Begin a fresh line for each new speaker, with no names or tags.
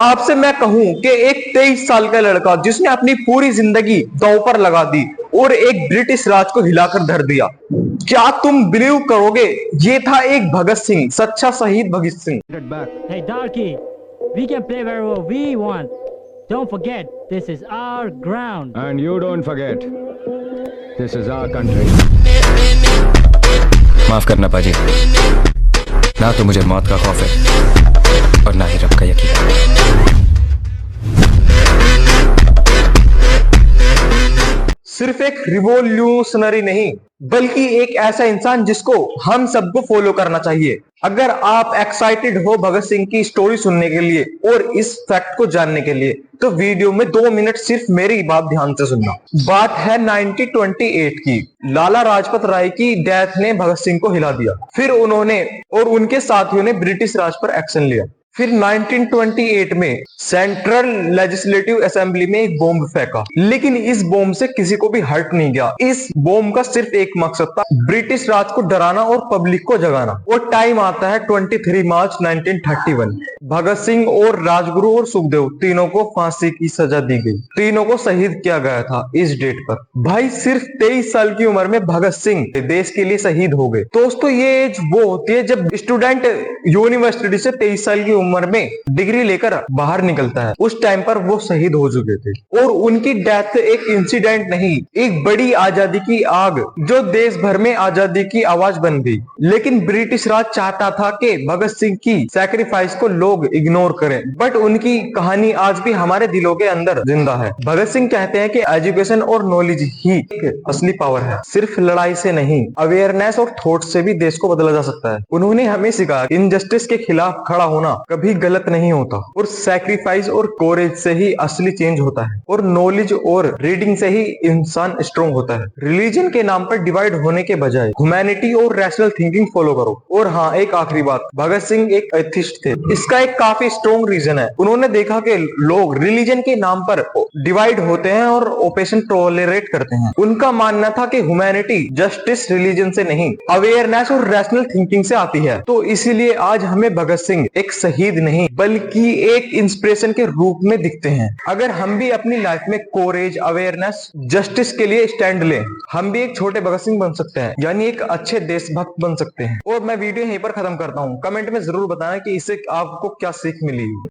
आपसे मैं कहूं कि एक 23 साल का लड़का जिसने अपनी पूरी जिंदगी दांव पर लगा दी और एक ब्रिटिश राज को हिलाकर धर दिया, क्या तुम बिलीव करोगे? ये था एक भगत सिंह, सच्चा शहीद Bhagat Singh.
Hey Darky, we can play wherever we want. Don't forget, this is our ground.
And you don't forget, this is our country.
माफ करना पाजी, ना तो मुझे मौत का खौफ है और ना ही रब का यकीन।
सिर्फ एक रिवॉल्यूशनरी नहीं, बल्कि एक ऐसा इंसान जिसको हम सबको फॉलो करना चाहिए। अगर आप एक्साइटेड हो भगत सिंह की स्टोरी सुनने के लिए और इस फैक्ट को जानने के लिए, तो वीडियो में 2 मिनट सिर्फ मेरी बात ध्यान से सुनना। बात है 1928 की। लाला लाजपत राय की डेथ ने भगत सिंह को हिला दिया। फिर उन्होंने और उनके साथियों ने ब्रिटिश राज पर एक्शन लिया। फिर 1928 में सेंट्रल लेजिस्लेटिव असेंबली में एक बॉम्ब फेंका, लेकिन इस बॉम्ब से किसी को भी हर्ट नहीं गया। इस बॉम्ब का सिर्फ एक मकसद था, ब्रिटिश राज को डराना और पब्लिक को जगाना। और टाइम आता है 23 मार्च 1931। भगत सिंह और राजगुरु और सुखदेव तीनों को फांसी की सजा दी गई। तीनों को शहीद किया गया था इस डेट पर। भाई सिर्फ 23 साल की उम्र में भगत सिंह देश के लिए शहीद हो गए। दोस्तों ये एज वो होती है जब स्टूडेंट यूनिवर्सिटी से 23 साल की उम्र में डिग्री लेकर बाहर निकलता है। उस टाइम पर वो शहीद हो चुके थे और उनकी डेथ एक इंसिडेंट नहीं, एक बड़ी आजादी की आग जो देश भर में आजादी की आवाज बन गई। लेकिन ब्रिटिश राज चाहता था कि भगत सिंह की सैक्रिफाइस को लोग इग्नोर करें, बट उनकी कहानी आज भी हमारे दिलों के अंदर जिंदा है। भगत सिंह कहते हैं कि एजुकेशन और नॉलेज ही एक असली पावर है। सिर्फ लड़ाई से नहीं, अवेयरनेस और थॉट से भी देश को बदला जा सकता है। उन्होंने हमें सिखाया इनजस्टिस के खिलाफ खड़ा होना कभी गलत नहीं होता और सैक्रिफाइस और कोरेज से ही असली चेंज होता है और नॉलेज और रीडिंग से ही इंसान स्ट्रॉन्ग होता है। रिलीजन के नाम पर डिवाइड होने के बजाय ह्यूमैनिटी और रैशनल थिंकिंग फॉलो करो। और हाँ, एक आखिरी बात, भगत सिंह एक एथिस्ट थे। इसका एक काफी स्ट्रॉन्ग रीजन है। उन्होंने देखा कि लोग रिलीजन के नाम पर डिवाइड होते हैं और ओपेशन टॉलरेट करते हैं। उनका मानना था कि ह्यूमैनिटी जस्टिस रिलीजन से नहीं, अवेयरनेस और रैशनल थिंकिंग से आती है। तो इसीलिए आज हमें भगत सिंह एक शहीद नहीं बल्कि एक इंस्पिरेशन के रूप में दिखते हैं। अगर हम भी अपनी लाइफ में कोरेज, अवेयरनेस, जस्टिस के लिए स्टैंड लें, हम भी एक छोटे भगत सिंह बन सकते हैं, यानी एक अच्छे देशभक्त बन सकते हैं। और मैं वीडियो यहीं पर खत्म करता हूँ। कमेंट में जरूर बताना कि इससे आपको क्या सीख मिली।